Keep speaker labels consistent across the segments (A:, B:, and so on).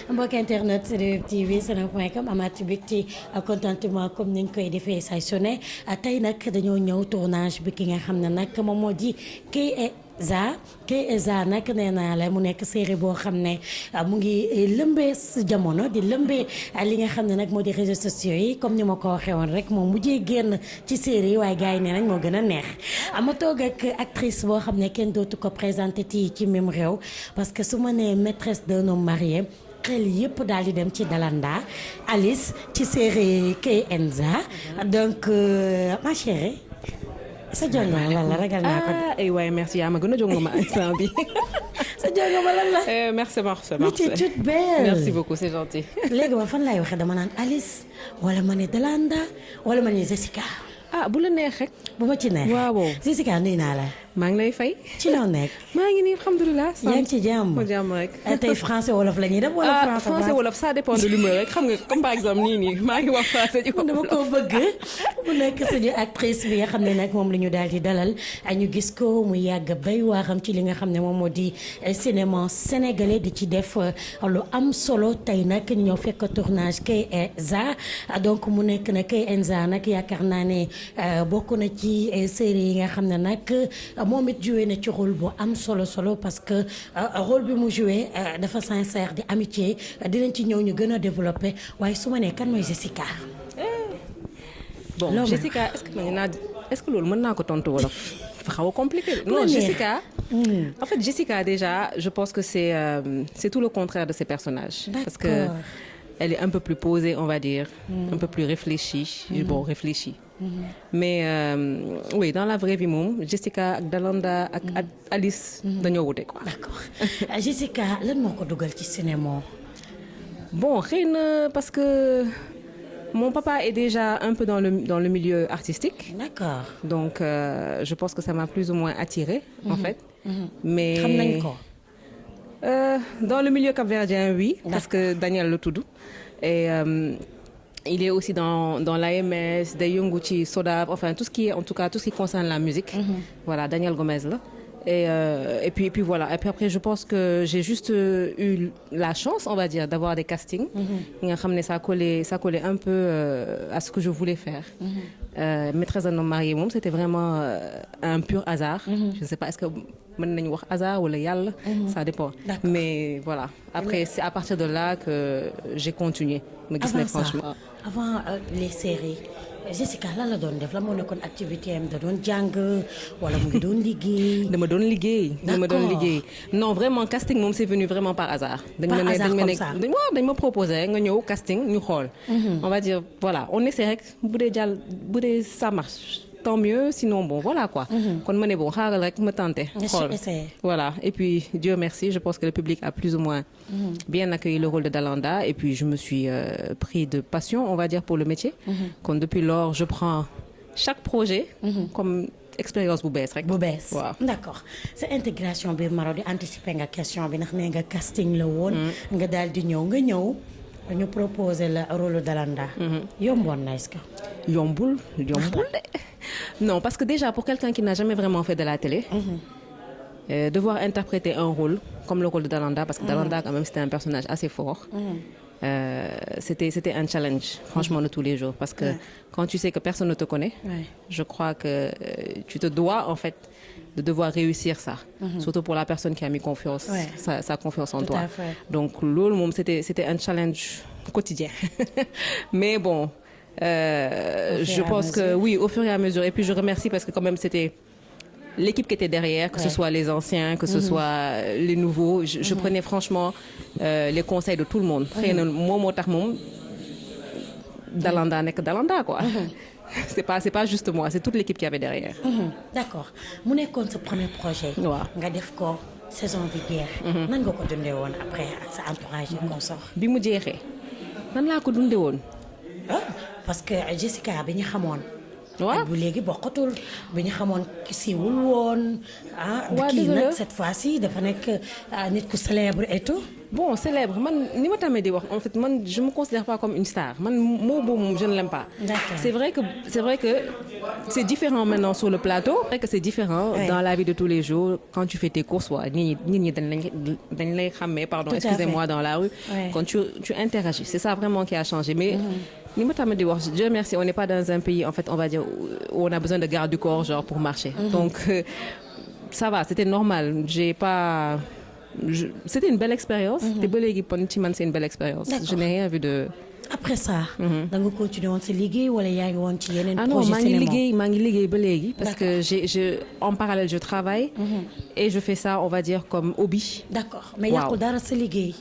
A: mbokk internet Seneweb TV seneweb.com amaat mbégte contentement comme ni ñu koy defee say su ne tey nag dañoo ñëw tournage bi ki nga xam ne nag moom moo di Kay&Za nag nee naa la mu nekk série boo xam ne mu ngi lëmbee jamono di lëmbee li nga xam ne nag moo di réseaux sociaux yi comme ni ma ko waxee woon rek moom mujjee génn ci série yi waaye gars yi nee nañ moo gën a neex ama toog ak actrice boo xam ne kenn dootu ko présenté ci même réew parce que su ma nee maîtresse d'un homme marié xel yëpp daal di dem ci Dalanda Alice ci série Kay&Za donc ma chérie sa jongo lan la ragal naa ko.
B: ay waay merci yaa ma gën a jongo ma instant bi.
A: sa jongo ma lan la.
B: merci.
A: mais tu es toute belle.
B: merci beaucoup c'est gentil.
A: léegi ma fan laay waxee dama naan Alice wala ma ne Dalanda wala ma ne Jessica.
B: bu la neex rek.
A: bu ma ci neex.
B: waaw
A: Jessica nuyu naa la.
B: maa ngi lay fay.
A: ci loo nekk.
B: maa ngi nii alhamdulilah.
A: yaa ngi ci jàmm.
B: ma jàmm rek.
A: tey français wolof la ñuy def wala
B: français wolof ça dépend de l'humeur rek xam nga comme par exemple nii maa ngi wax français ci wolof.
A: dama ko bëgg mu nekk suñu actrice bi nga xam ne nag moom la ñu daal di dalal ñu gis ko mu yàgg bay waaxam ci li nga xam ne moom moo di cinéma sénégalais di ci def lu am solo tey nag ñu ñëw fekk tournage Kay&Za donc mu nekk na Kay&Za nag yaakaar naa ne bokk na ci série yi nga xam ne nag moom it joué na ci rôle bu am solo parce que rôle bi mu joué dafa sincère di amitié dinañ ci ñëw ñu gën a développé waaye su ma nee kan mooy Jessica.
B: bon Jessica est-ce que loolu mën naa ko tontu wolof dafa xaw a compliqué. non Jessica. En fait Jessica déjà je pense que c'est tout le contraire de ses personnages.
A: D'accord.
B: Parce que elle est un peu plus posée on va dire. Un peu plus réfléchie. Réfléchie. Mais oui dans la vraie vie moom Jessica ak Dalanda ak Alice dañoo wute quoi.
A: D'accord Jessica lan moo ko dugal ci cinéma.
B: bon xëy na parce que mon papa est déjà un peu dans le milieu artistique.
A: D'accord.
B: Donc je pense que ça m'a plus ou moins attirée en fait. Mais
A: xam nañ ko.
B: Dans le milieu cap-verdien oui. Parce que Daniel la tudd et il est aussi dans l'AMS day yëngu ci Sodav enfin tout ce qui concerne la musique. Voilà Daniel Gomez la. Et puis voilà et puis après je pense que j'ai juste eu la chance on va dire d'avoir des castings. nga xam ne ça collait un peu à ce que je voulais faire. Maîtresse d'un homme marié moom c'était vraiment un pur hasard. Je ne sais pas est-ce que mën nañu wax hasard wala yàlla. Ça dépend.
A: D'accord.
B: Mais voilà après c'est à partir de là que j'ai continué. ma gis ne franchement
A: avant les séries Jessica lan la doon def la moo nekkoon activité am da doon jàng wala mu ngi doon liggéey.
B: dama doon liggéey. Non vraiment casting moom c'est venu vraiment par hasard. dañ ma proposé nga ñëw casting ñu xool. On va dire voilà on essaie rek bu dee ça marche tant mieux sinon bon voilà quoi. kon ma ne bon xaaral rek ma tenté. xool voilà et puis Dieu merci je pense que le public a plus ou moins bien accueilli le rôle de Dalanda et puis je me suis pris de passion on va dire pour le métier. kon depuis lors je prends chaque projet. comme expérience bu bees rek.
A: bu bees
B: waaw
A: d'accord sa intégration bi Maro di anticiper nga question bi ndax nee nga casting la woon. nga daal di ñëw ñu proposer la rôle Dalanda. yomboon na est-ce que.
B: yombul de non parce que déjà pour quelqu'un qui n'a jamais vraiment fait de la télé. Devoir interpréter un rôle comme le rôle de Dalanda parce que Dalanda quand même c'était un personnage assez fort. C'était un challenge franchement de tous les jours parce que quand tu sais que personne ne te connaît. Je crois que tu te dois en fait de devoir réussir ça. Surtout pour la personne qui a mis confiance sa confiance en toi. Donc loolu moom c'était un challenge quotidien. Mais bon je pense que oui au fur et à mesure et puis je remercie parce que quand même c'était l'équipe qui était derrière, que ce soit les anciens, que ce soit les nouveaux, je prenais franchement les conseils de tout le monde. Xëy na moo tax moom Dalanda nekk Dalanda quoi. C'est pas juste moi, c'est toute l'équipe qui avait derrière.
A: D'accord mu nekkoon sa premier projet.
B: waaw
A: nga def ko saison bi jeex. nan nga ko dundee woon après ak sa entourage et consort.
B: bi mu jeexee nan laa ko dundee woon.
A: parce que Jessica bi ñu xamoon.
B: waaw
A: bu léegi bokkatul bi ñu xamoon ki siiwul woon.
B: waaw
A: kii nag cette fois-ci dafa nekk nit ku célèbre et tout.
B: Bon, célèbre, man, ni ma tamee di wax, en fait, man, je me considère pas comme une star. Man, mot boum, je ne l'aime pas.
A: D'accord.
B: C'est vrai que c'est différent maintenant sur le plateau. C'est vrai que c'est différent
A: Ouais.
B: dans la vie de tous les jours. Quand tu fais tes courses, dañ lay xàmmee, pardon,
A: Tout à
B: excusez-moi,
A: fait.
B: dans la rue.
A: Ouais.
B: Quand tu interagis, c'est ça vraiment qui a changé. Mais ni ma tamee di wax, Dieu merci, on n'est pas dans un pays, en fait, on va dire, où on a besoin de garde du corps, genre, pour marcher. Donc, ça va, c'était normal. J'ai pas... C'était une belle expérience. Te ba léegi pon ci man c'est une belle expérience.
A: D'accord.
B: Je n'ai rien vu de...
A: après ça. da nga continuer woon sa liggéey wala yaa ngi woon ci yeneen
B: Ah non,
A: projet cinéma.
B: maa ngi liggéey ba léegi parce que en parallèle je travaille et je fais ça on va dire comme hobby.
A: d'accord mais
B: Waaw.
A: yàqul dara sa liggéey.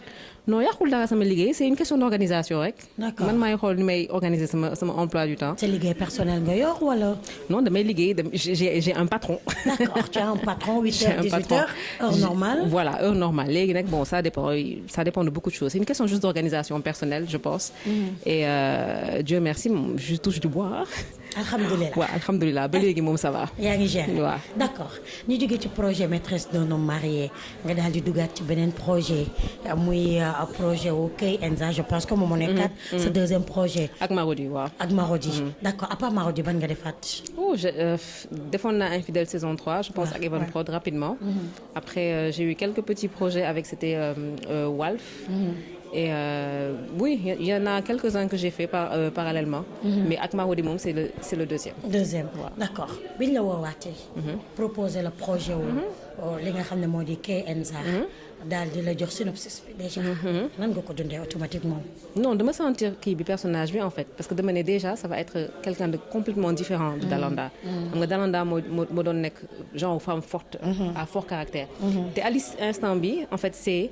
B: Non yàqul dara sama liggéey c'est une question d'organisation rek.
A: D'accord.
B: Man maay xool ni may organiser sama emploi du temps.
A: sa liggéey personnel nga yor wala.
B: Non damay liggéey j'ai un patron.
A: d'accord tu as un patron 8h
B: J'ai un
A: 18h
B: patron.
A: heure normale.
B: Voilà, heure normale. Léegi nag bon, ça dépend de beaucoup de choses. C'est une question juste d'organisation personnelle, je pense. Et Dieu merci, je touche du bois.
A: alhamdulilah.
B: Ouais, alhamdoulilah, ba léegi moom ça va.
A: yaa ngi gérer.
B: Waaw.
A: d'accord ñu jógee ci projet maîtresse d'un homme marié nga daal di dugaat ci beneen projet muy projet wu Kay Enza je pense que moom moo nekkaat sa deuxième projet
B: Ak Marodi, waaw.
A: ak Marodi. d'accord à part Marodi ban nga defaat.
B: Oh, defoon naa Infidèle saison 3, je pense, ak Evan Prod rapidement. Après, j'ai eu quelques petits projets avec, c'était Walf. Et oui, il y en a quelques-uns que j'ai fait parallèlement. Mais ak Marodi moom, c'est le deuxième.
A: deuxième d'accord biñ la woowaatee. proposer le projet wu li nga xam ne moo di Kay Enza. daal di la jox synopsis bi déjà. nan nga ko dundee automatiquement.
B: Non, de me sentir kii bi personnage bi en fait parce que dama ne déjà ça va être quelqu'un de complètement différent de Dalanda. Xam nga Dalanda moo doon nekk genre femme forte. à fort caractère. te Alice instant bi en fait c'est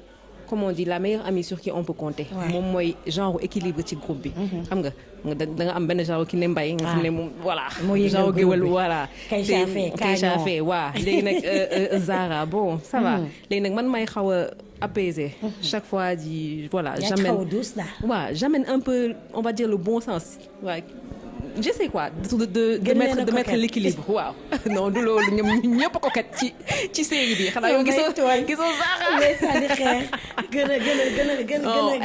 B: comme on dit la meilleure amie sur qui on peut compter. moom mooy genre équilibre ci groupe bi. xam nga da nga am benn genre ki ne mbay. nga xam ne moom voilà. genre géwël voilà. Keïcha Faye waaw léegi nag Zara bon ça va. léegi nag man may xaw a apaisé. chaque fois di voilà. j'amène un peu on va dire le bon sens waaw. Je sais quoi de mettre l'équilibre waaw non du loolu ñoom ñëpp ko kat ci série bi xanaa yow gisoo Zara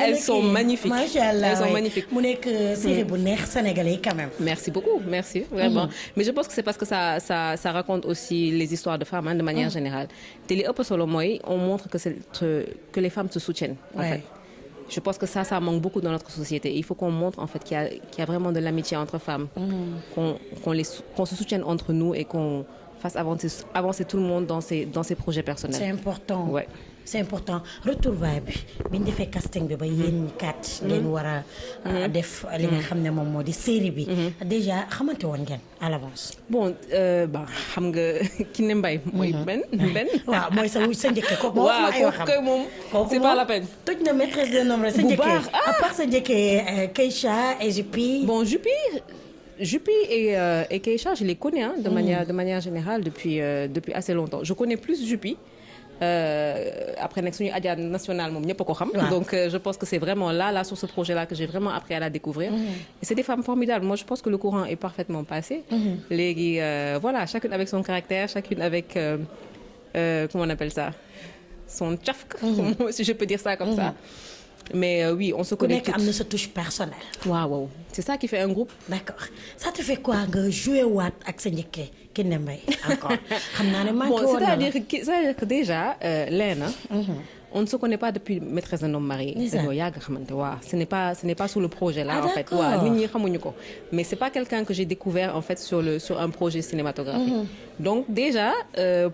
B: elles sont magnifiques
A: macha allah
B: elles sont magnifiques
A: mu nekk série bu neex sénégalais quand même.
B: Merci beaucoup merci vraiment mais je pense que c'est parce que ça raconte aussi les histoires de femmes de manière générale te li ëpp solo mooy on montre que les femmes se soutiennent en fait. Je pense que ça manque beaucoup dans notre société. Il faut qu'on montre en fait qu'il y a vraiment de l'amitié entre femmes, qu'on se soutienne entre nous et qu'on fasse avancer tout le monde dans ses projets personnels.
A: C'est important.
B: Ouais.
A: C'est important retrouvaille bi ñu defee casting bi ba yéen kat ngeen war a def li nga xam ne moom moo di série bi. déjà xamante woon ngeen à l'avance.
B: bon xam nga Kiné Mbaye mooy benn.
A: waaw mooy sa njëkke kooku moom
B: c'est pas la peine.
A: toj na maîtresse d'un homme sa njëkke à part sa njëkke Keïcha et Jupi.
B: bon Jupi et Keïcha je les connais de manière générale depuis assez longtemps je connais plus Jupi. Après nag suñu Adja nationale moom ñëpp a ko xam. donc je pense que c'est vraiment là sur ce projet-là que j'ai vraiment appris à la découvrir. et c'est des femmes formidables moi je pense que le courant est parfaitement passé. léegi voilà chacune avec son caractère chacune avec comment on appelle ça son tchafk. si je peux dire ça comme ça. mais oui on se connaît toutes.
A: ku nekk am na sa touche personnelle.
B: waaw c'est ça qui fait un groupe.
A: d'accord ça te fait quoi nga jouer waat ak sa njëkke Kiné Mbaye encore xam naa ne manqué woon na la
B: c'est-à-dire que déjà Léna. on ne se connaît pas depuis maîtresse d'un homme marié. dañoo yàgg xamante waaw ce n'est pas sous le projet là en fait. waaw nit ñi xamuñu ko mais c'est pas quelqu'un que j'ai découvert en fait sur un projet cinématographique. donc déjà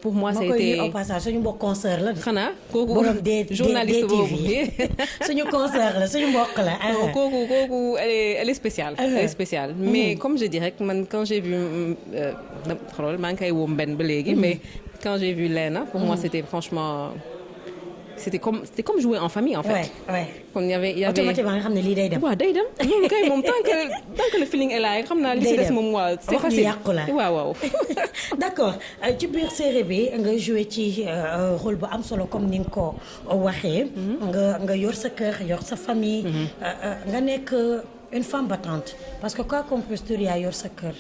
B: pour moi ça a été.
A: au passage suñu mbokk concert la.
B: xanaa kooku
A: journaliste boobu suñu concert la suñu mbokk la.
B: kooku elle est spéciale. elle est spéciale mais comme je dis rek man quand j'ai vu xoolal maa ngi koy woo Mbenn ba léegi. mais quand j'ai vu Léna pour moi c'était franchement. C'était comme jouer en famille en fait.
A: ouais.
B: kon y avait
A: automatiquement nga xam ne lii day dem.
B: waaw day dem loolu kay moom tant que le feeling est là xam naa li ci des moom waaw c'est facile
A: yàqu la
B: waaw.
A: d'accord ci biir série bi nga joué ci rôle bu am solo comme ni nga ko waxee. nga yor sa kër yor sa famille. nga nekk une femme battante parce que quoi qu'on puisse dire yaa yor sa kër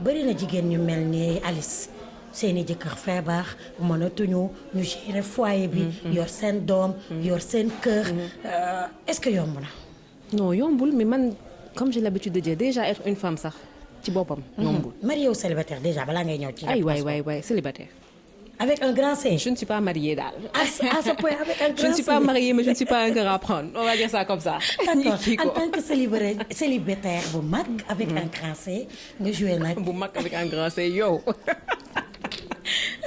A: bëri na jigéen ñu mel ni Alice. seen i jëkkër feebar mënatuñu ñu gérer foyer bi. yor seen doom. yor seen kër. est-ce que yomb na.
B: non yombul mais man comme j'ai l'habitude de dire déjà être une femme sax ci boppam. yombul
A: marié ou célibataire déjà balaa ngay ñëw ci.
B: ay waay célibataire.
A: avec un grand C.
B: Je ne suis pas mariée daal.
A: À ce point avec un grand C.
B: Je ne suis pas mariée mais je ne suis pas un cœur à prendre on va dire ça comme ça.
A: D'accord en tant que célibataire bu mag. avec un grand C nga joué nag.
B: bu mag avec un grand C yow.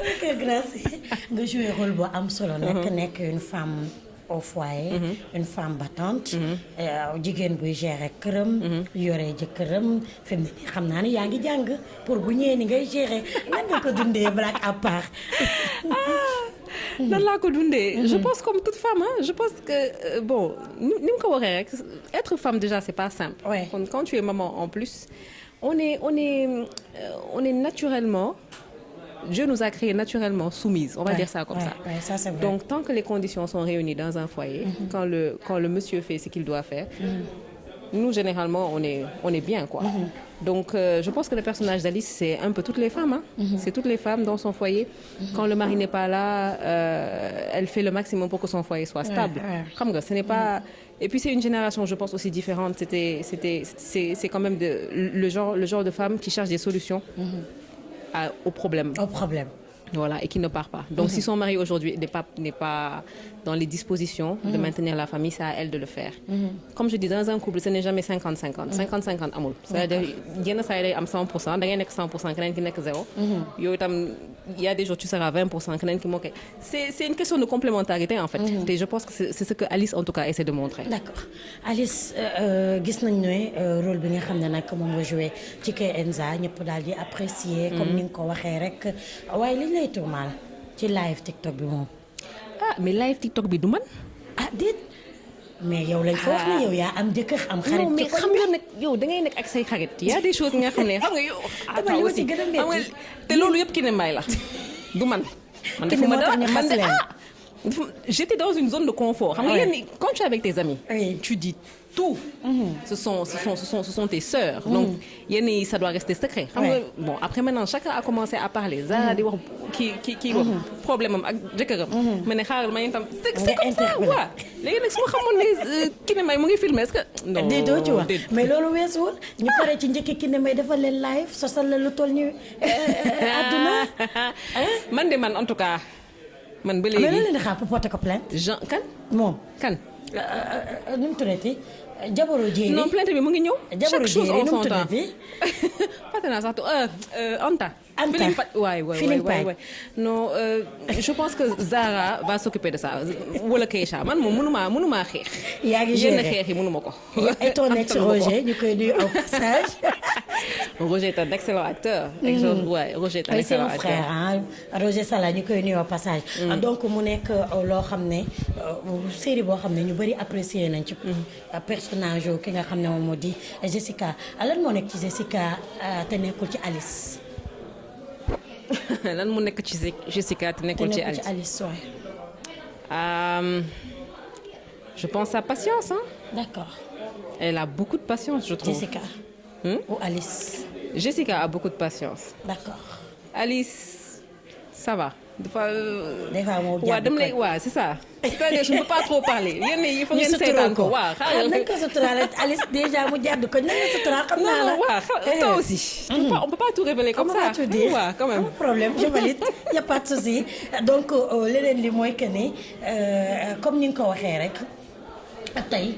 A: avec un grand C nga joué rôle bu am solo. nekk une femme au foyer. une femme battante. jigéen buy gérer këram. yore jëkkëram fi mu ne nii xam naa ne yaa ngi jàng pour bu ñëwee ni ngay gérer nan nga ko dundee blague à part.
B: nan laa ko dundee. je pense comme toute femme je pense que bon ni mu ko waxee rek être femme déjà c'est pas simple.
A: Ouais.
B: Quand tu es maman en plus on est naturellement. Dieu nous a créés naturellement soumises, on va dire ça comme ça.
A: Ouais, ça c'est vrai.
B: Donc tant que les conditions sont réunies dans un foyer, quand le monsieur fait ce qu'il doit faire, nous généralement on est bien quoi. Donc je pense que le personnage d'Alice c'est un peu toutes les femmes c'est toutes les femmes dans son foyer. Quand le mari n'est pas là, elle fait le maximum pour que son foyer soit stable. Xam nga, ce n'est pas et puis c'est une génération je pense aussi différente, c'est quand même le genre de femme qui cherche des solutions. Au problème. Voilà, et qui ne part pas. Donc si son mari aujourd'hui n'est pas dans les dispositions de maintenir la famille, c'est à elle de le faire. Comme je dis, dans un couple, ce n'est jamais 50-50. 50-50 amul. C'est-à-dire, yenn saa yi day am 100%, da ngay nekk 100%, keneen ki nekk 0. Yow itam, il y a des jours tu seras 20%, keneen ki moo koy. C'est une question de complémentarité en fait. Et je pense que c'est ce que Alice en tout cas essaie de montrer.
A: D'accord. Alice, gis nañ ne rôle bi nga xam ne nag moom nga joué ci Kenza ñëpp daal di apprécier comme ni nga ko waxee rek waaye li lay tuumaal ci live TikTok bi moom.
B: Mais live TikTok bi du man.
A: Déet mais yow lañ fa wax ne yow yaa am jëkkër am xarit.
B: non mais xam nga nag yow da ngay nekk ak say xarit y a des choses nga xam ne xam nga yow.
A: dama aussi xam nga
B: te loolu yëpp Kiné Mbaye la du man. man defuma dara man de j'étais dans une zone de confort. xam nga yéen quand tu es avec tes amis. tu dis tout. Ce sont tes sœurs. Donc yéen yi ça doit rester secret. xam nga bon après maintenant chacun a commencé à parler. Zara di wax kii wax problème am ak jëkkëram. ma ne xaaral ma itam c'est comme ça waaw. léegi nag su ma xamoon ne Kiné Mbaye mu ngi filmé est-ce que. non
A: déedoo ci wax mais loolu weesuwul ñu pare ci njëkk Kiné Mbaye defal leen live sosal la lu toll nii àdduna.
B: man de man en tout cas. man ba léegi
A: mais loolu la xaar pour porter ko plainte.
B: Jean kan.
A: moom
B: kan.
A: nu mu tuddati jabaru jéeri.
B: non plainte bi mu ngi ñëw.
A: jabaru jéeri nu mu tuddati.
B: fàtte naa sax Anta. waay non je pense que Zara va s'occuper de ça wala Keïcha man moom mënumaa xeex.
A: yaa ngi géré
B: yenn xeex yi mënuma ko.
A: et ton ex Roger ñu koy nuyu au passage.
B: Roger est un excellent acteur. Roger est un excellent acteur.
A: c'est un frère Roger Sala ñu koy nuyu au passage. donc mu nekk loo xam ne série boo xam ne ñu bëri apprécier nañ ci personnage ki nga xam ne moom moo di Jessica lan moo nekk ci Jessica te nekkul ci Alice.
B: lan mu nekk ci Jessica te nekkul ci Alice. Je pense sa patience
A: D'accord.
B: Elle a beaucoup de patience je trouve.
A: Jessica. Ou Alice.
B: Jessica a beaucoup de patience.
A: D'accord.
B: Alice ça va. des fois
A: moo
B: waaw c'est ça. c'est-à-dire je ne peux pas trop parler yéen il faut ngeen seetaan ko waaw.
A: xaaral nañ ko suturaal Alice déjà mu jàdd ko nañ la suturaal xam naa la.
B: waaw toi aussi. on peut pas tout révéler comme ça. waaw quand même.
A: problème je valide y a pas de souci donc leneen li mooy que ni comme ni nga ko waxee rek tey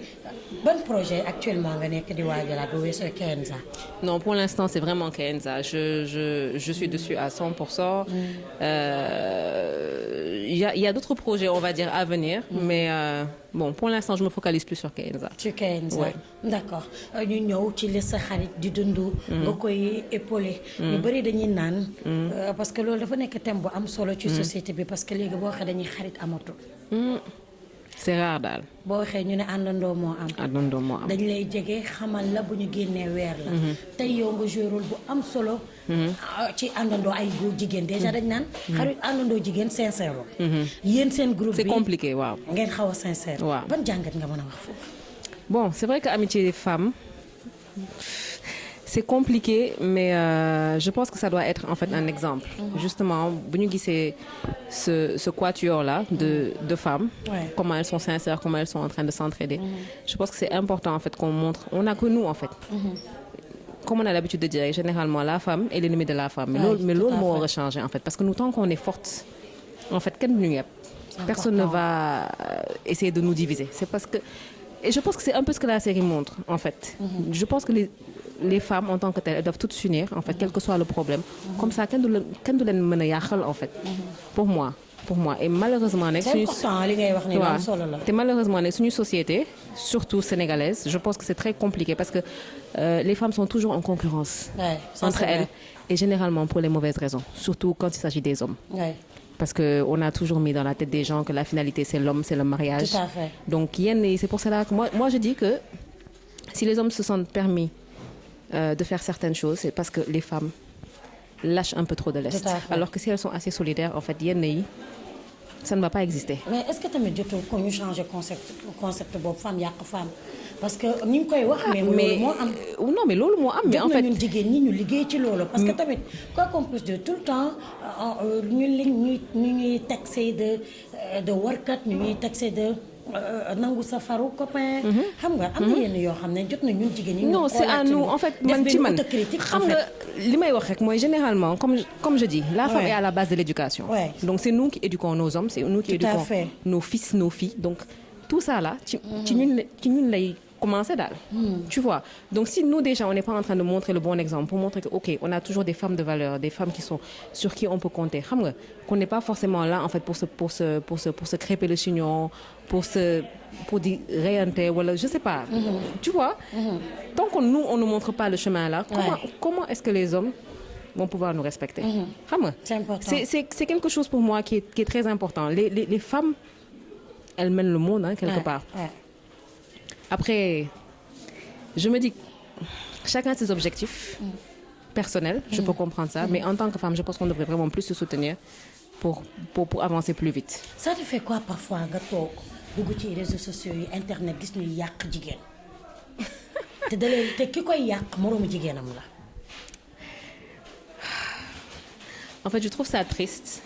A: bon projet actuellement nga nekk di waajalaat bu weesoo Kenza.
B: Non, pour l'instant, c'est vraiment Kenza. Je suis dessus à 100%. Il y a d'autres projets, on va dire, à venir. Mais bon, pour l'instant, je me focalise plus sur Kenza.
A: Sur Kenza.
B: Ouais.
A: D'accord. ñu ñëw ci li sa xarit di dund. nga koy épauler. ñu bëri dañuy naan. parce que loolu dafa nekk thème bu am solo ci société bi parce que léegi boo waxee dañuy xarit amatul.
B: C'est rare daal.
A: boo waxee ñu ne àndandoo moo am.
B: àndandoo moo am.
A: dañ lay jege xamal la bu ñu génnee weer la. tey yow nga joué rôle bu am solo. ci àndandoo ay góor jigéen déjà dañ naan. xarit àndandoo jigéen sincère la. yéen seen groupe bi
B: c'est compliqué waaw.
A: ngeen xaw a sincère.
B: waaw ban
A: jàngat nga mën a wax foofu.
B: bon c'est vrai que amitié des femmes c'est compliqué, mais je pense que ça doit être en fait un exemple. Justement, bu ñu gisee ce quatuor-là de femmes,
A: Ouais.
B: comment elles sont sincères, comment elles sont en train de s'entraider. Je pense que c'est important en fait qu'on montre. On n'a que nous en fait. Comme on a l'habitude de dire, généralement la femme est l'ennemi de la femme. Mais
A: tout
B: l'autre
A: à
B: moo
A: fait.
B: war a changer en fait, parce que nous tant qu'on est forte, en fait kenn du ñu yeb. Personne ne va essayer de nous diviser. C'est parce que et je pense que c'est un peu ce que la série montre en fait. Je pense que les femmes en tant que telles elles doivent toutes s'unir en fait, quel que soit le problème. Comme ça kenn du leen mën a yàqal en fait. Pour moi et malheureusement nag
A: c'est important li ngay wax ni lu am solo la.
B: te malheureusement nag suñu société surtout sénégalaise je pense que c'est très compliqué parce que les femmes sont toujours en concurrence
A: Ouais, ça,
B: entre
A: c'est vrai.
B: elles et généralement pour les mauvaises raisons, surtout quand il s'agit des hommes.
A: Ouais.
B: Parce qu'on a toujours mis dans la tête des gens que la finalité c'est l'homme, c'est le mariage.
A: Tout à fait.
B: Donc c'est pour cela que moi je dis que si les hommes se sentent permis de faire certaines choses, c'est parce que les femmes lâchent un peu trop de lest.
A: Tout à fait.
B: Alors que si elles sont assez solidaires, en fait, yenn yi ça ne va pas exister.
A: mais est-ce que tamit jotul ko ñu changer concept boobu femme yàq femme parce que ñu ngi koy wax. mais loolu moo am.
B: non mais loolu moo am. mais en
A: jot na
B: fait
A: ñun jigéen ñi ñu liggéey ci loolu. parce que tamit quoi qu'on puisse dire tout le temps ñu ñuy taxé de warkat ñu ñuy taxé de nangu sa faru copain. xam nga am na yenn yoo xam ne jot na ñun jigéen ñi.
B: non c'est à nous en fait man ci man xam nga li may wax rek mooy généralement comme je dis la femme
A: Ouais.
B: est à la base de l'éducation.
A: Ouais.
B: Donc c'est nous qui éduquons nos hommes, c'est nous qui
A: Tout à
B: éduquons
A: fait.
B: nos fils, nos filles. Donc tout ça là ci ñun lay commencer daal. Tu vois. Donc si nous déjà on n'est pas en train de montrer le bon exemple pour montrer que OK, on a toujours des femmes de valeur, des femmes qui sont sur qui on peut compter. Xam nga qu'on n'est pas forcément là en fait pour se crêper le chignon, pour dire reyante wala je sais pas. Tu vois. Tant que nous on ne montre pas le chemin là, comment est-ce que les hommes vont pouvoir nous respecter. Xam nga
A: C'est important.
B: c'est quelque chose pour moi qui est très important. Les femmes elles mènent le monde quelque part.
A: Ouais.
B: Après je me dis chacun ses objectifs personnels, je peux comprendre ça, mais en tant que femme, je pense qu'on devrait vraiment plus se soutenir pour avancer plus vite.
A: ça te fait quoi parfois nga toog dugg ci réseaux sociaux yi internet gis ñuy yàq jigéen te ki koy yàq moroomu jigéenam la.
B: En fait, je trouve ça triste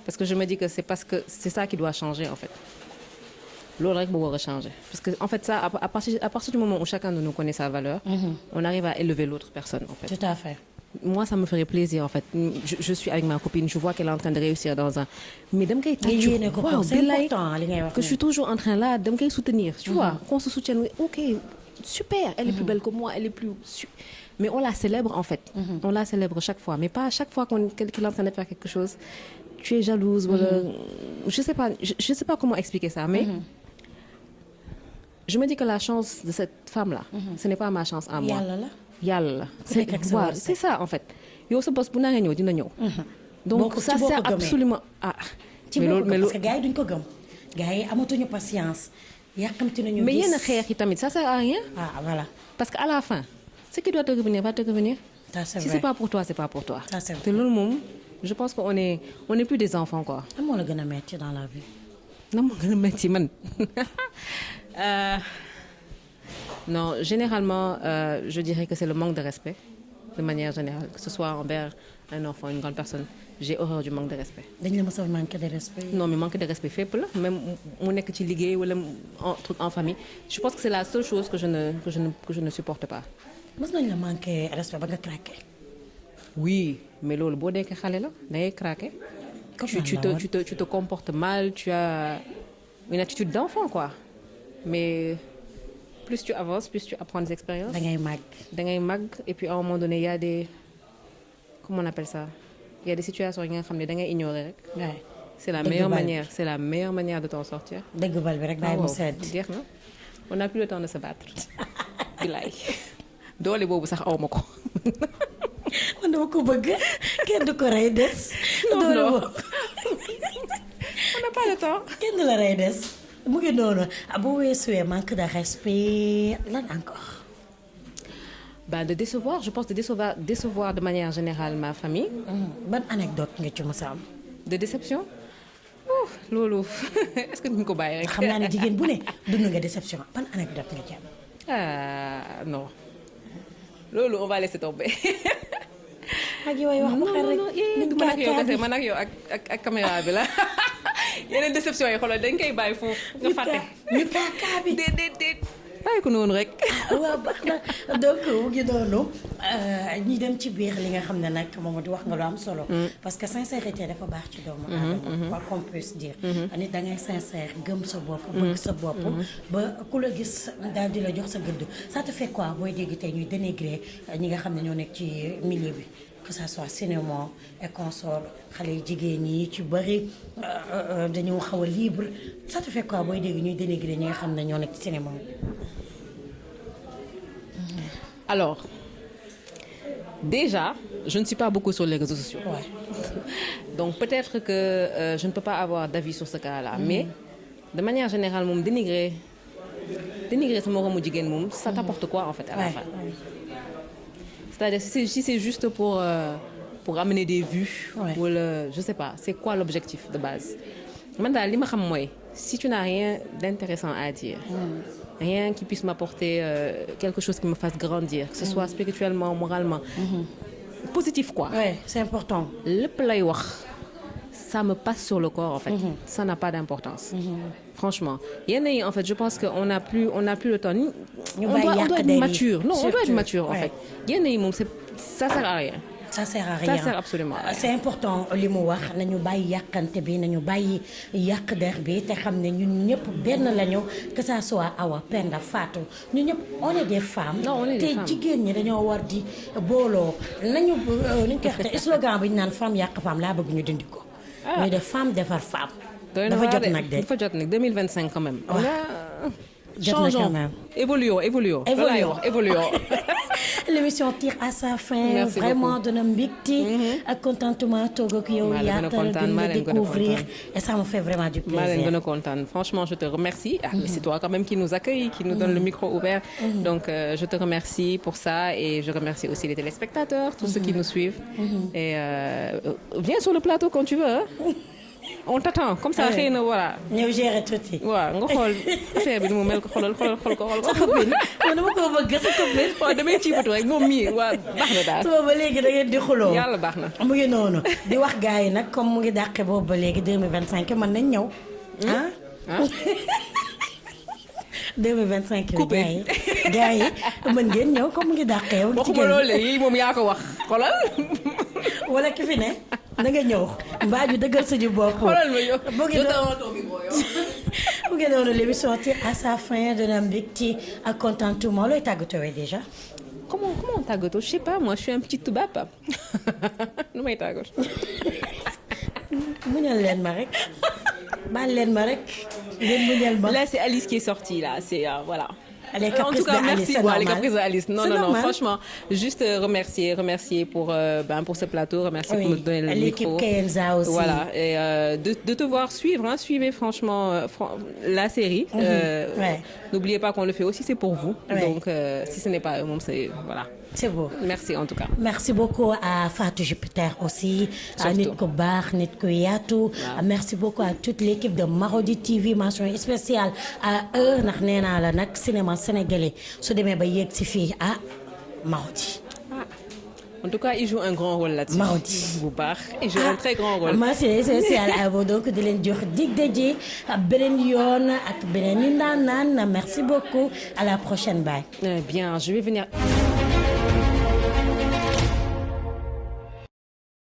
B: parce que je me dis que c'est parce que c'est ça qui doit changer en fait. Loolu rek moo war a changer parce que en fait ça à partir du moment où chacun de nous connaît sa valeur, on arrive à élever l'autre personne en fait.
A: Tout à fait.
B: Moi ça me ferait plaisir en fait. Je suis avec ma copine, je vois qu'elle est en train de réussir dans un mais dama koy tàccu.
A: yéene ko
B: waaw
A: c'est
B: billaay
A: important li ngay wax.
B: que je suis toujours en train là dama koy soutenir, tu vois, qu'on se soutienne. OK, super, elle est plus belle que moi, elle est plus mais on la célèbre en fait. On la célèbre chaque fois, mais pas à chaque fois qu'elle est en train de faire quelque chose, tu es jalouse wala je sais pas comment expliquer ça, mais je me dis que la chance de cette femme-là, ce n'est pas ma chance à moi. Yàlla la. C'est ça en fait. Yow sa boss bu naree ñëw dina ñëw. Donc ça sert absolument
A: ci boobu parce que gars yi duñ ko gëm. Gars yi amatuñu patience. Yàkkamti nañu gis
B: mais yenn xeex yi tamit ça sert à rien.
A: Voilà.
B: Parce que à la fin ce qui doit te revenir va te revenir.
A: Ça, c'est
B: si
A: vrai.
B: c'est pas pour toi, c'est pas pour toi.
A: Ça, c'est vrai.
B: te loolu moom je pense qu'on est plus des enfants quoi.
A: Lan moo la gën a metti dans la vie.
B: nan moo gën a metti man. Non, généralement, je dirais que c'est le manque de respect, de manière générale, que ce soit envers un enfant, une grande personne. J'ai horreur du manque de respect.
A: dañ la mës a manquer de respect.
B: Non, mais manque de respect fépp la, même mu nekk ci liggéey wala en famille. Je pense que c'est la seule chose que je ne supporte pas.
A: mës nañ la manquer respect ba nga craquer.
B: Oui, mais loolu boo nekkee xale la da ngay craquer. Tu te comportes mal, tu as une attitude d'enfant quoi. Mais plus tu avances, plus tu apprends des expériences. Da ngay màgg et puis à un moment donné il y a des comment on appelle ça? Il y a des situations yi nga xam ne da ngay ignorer rek.
A: Ouais.
B: C'est la meilleure manière de t'en sortir.
A: dëgg bal bi rek bàyyi mu sedd.
B: jeex na on n'a plus le temps de se battre. Bilaay doole boobu sax aw ma ko.
A: man dama ko bëgg kenn du ko rey des.
B: non on n'a pas le temps.
A: kenn du la rey des. mu ngi noonu bu weesuwee manque de respect lan encore.
B: De décevoir, je pense de décevoir de manière générale ma famille.
A: Ban anecdote nga ci mës a am.
B: De déception. Oh loolu est-ce que duñ ko bàyyi rek.
A: xam naa ne jigéen bu ne dund nga déception ban anecdote nga ci am.
B: Non loolu on va laisser tomber.
A: ak yow ay wax ba xel rek.
B: du man ak yow kese man ak yow ak caméra bi la yeneen déception yi xoolal dañ koy bàyyi foofu nga fàtte.
A: ñu kaakaa bi
B: déet bàyyi ko noonu rek.
A: waaw baax na donc mu ngi noonu ñi dem ci biir li nga xam ne nag moom di wax nga lu am solo. parce que sincérité dafa baax ci doomu aadama. quoi qu'on puisse dire. nit da ngay sincère gëm sa bopp. bëgg sa bopp. ba ku la gis daal di la jox sa gëdd. ça te fait quoi booy dégg tey ñuy dénigrer ñi nga xam ne ñoo nekk ci milieu bi. que ça soit cinéma et consort xale yu jigéen ñi ci bëri dañoo xaw a libre ça te fait quoi booy dégg ñuy dénigrer ñi nga xam ne ñoo nekk ci cinéma.
B: Alors, déjà, je ne suis pas beaucoup sur les réseaux sociaux.
A: Ouais.
B: Donc peut-être que je ne peux pas avoir d'avis sur ce cas-là. Mais de manière générale, moom dénigrer sa moromu jigéen moom, ça t'apporte quoi en fait à la fin? C'est-à-dire si c'est juste pour amener des vues, ou je sais pas, c'est quoi l'objectif de base? Man daal li ma xam mooy si tu n'as rien d'intéressant à dire. Rien qui puisse m'apporter quelque chose qui me fasse grandir, que ce soit spirituellement, moralement. Positif quoi.
A: Ouais, c'est important.
B: Lépp lay wax, ça me passe sur le corps en fait. Ça n'a pas d'importance. Franchement. Yenn yi en fait, je pense que on n'a plus le temps. On doit être mature. Non, on doit être mature en fait. Yenn yi moom ça sert à rien.
A: Ça sert à rien.
B: Ça sert absolument à rien.
A: C'est important li mu wax nañu bàyyi yàqante bi nañu bàyyi yàq der bi te xam ne ñun ñëpp benn lañu que ça soit Awa Penda Fatou ñun ñëpp on est des femmes.
B: Non, on est des femmes.
A: te jigéen ñi dañoo war di booloo nañu ni ñu koy waxee slogan bi ñu naan femme yàq femme laa bëgg ñu dindi ko. ñu def femme defar femme. dafa jot nag de
B: dafa jot nag 2025 quand même.
A: Changeons.
B: Évoluons.
A: L'émission tire à sa fin.
B: Merci
A: vraiment
B: beaucoup.
A: dana mbégte ak contentement toog ak yow yaatal gën la découvrir et ça me fait vraiment du plaisir.
B: maa leen gën a kontaan franchement je te remercie. Mais c'est toi quand même qui nous accueille, qui nous donne le micro ouvert. Donc je te remercie pour ça et je remercie aussi les téléspectateurs, tous ceux qui nous suivent. Et viens sur le plateau quand tu veux. Hein. On t'attend comme ça xëy na voilà.
A: ñëw gérer tuuti.
B: waaw nga xool affaire bi ni mu mel ko xool ko.
A: sa copine man dama ko bëgg sa copine.
B: waaw damay ciibatu rek moom mii waa baax na daal.
A: suba ba léegi da ngeen di xuloo.
B: yàlla baax na.
A: mu ngi noonu di wax gars yi nag comme mu ngi dàqe boobu ba léegi 2025 mën nañ ñëw. ah. 2025 bi gars yi mën ngeen ñëw comme mu ngi dàqe yow.
B: waxuma loolu léegi moom yaa ko wax xoolal.
A: wala ki fi ne da nga ñëw mbaa ju dëggal suñu bopp.
B: xoolal ma yow
A: mu ngi noonu l'émission tire à sa fin dana mbégte ak contentement looy tàggatoo déjà.
B: comment on tàggatoo je sais pas moi je suis un petit tubaab nu may tàggatoo.
A: muñal leen ma rek baal leen ma rek ngeen muñal ma.
B: Là c'est Alice qui est sortie là c'est voilà.
A: Les caprices
B: en tout cas,
A: d'Alice,
B: merci. Les caprices d'Alice. Non, franchement, juste remercier pour ce plateau, remercier pour me donner le micro.
A: L'équipe Kenza aussi.
B: Voilà, et de te voir suivre, hein, suivez franchement la série. N'oubliez pas qu'on le fait aussi, c'est pour vous. Donc, si ce n'est pas eux, c'est voilà.
A: C'est beau.
B: Merci en tout cas.
A: Merci beaucoup à Fatou Jupiter aussi, à nit ku baax nit ku yaatu. Merci beaucoup à toute l'équipe de Marodi TV, mention spéciale à eux ndax nee naa la nag cinéma sénégalais su demee ba yegg si fii à Marodi.
B: En tout cas, il joue un grand rôle là-dessus.
A: Marodi
B: bu baax il joue un très grand rôle.
A: Merci spécial à vous donc di leen jox dig daje beneen yoon ak beneen i ndaanaan merci beaucoup à la prochaine bye.
B: Bien, je vais venir.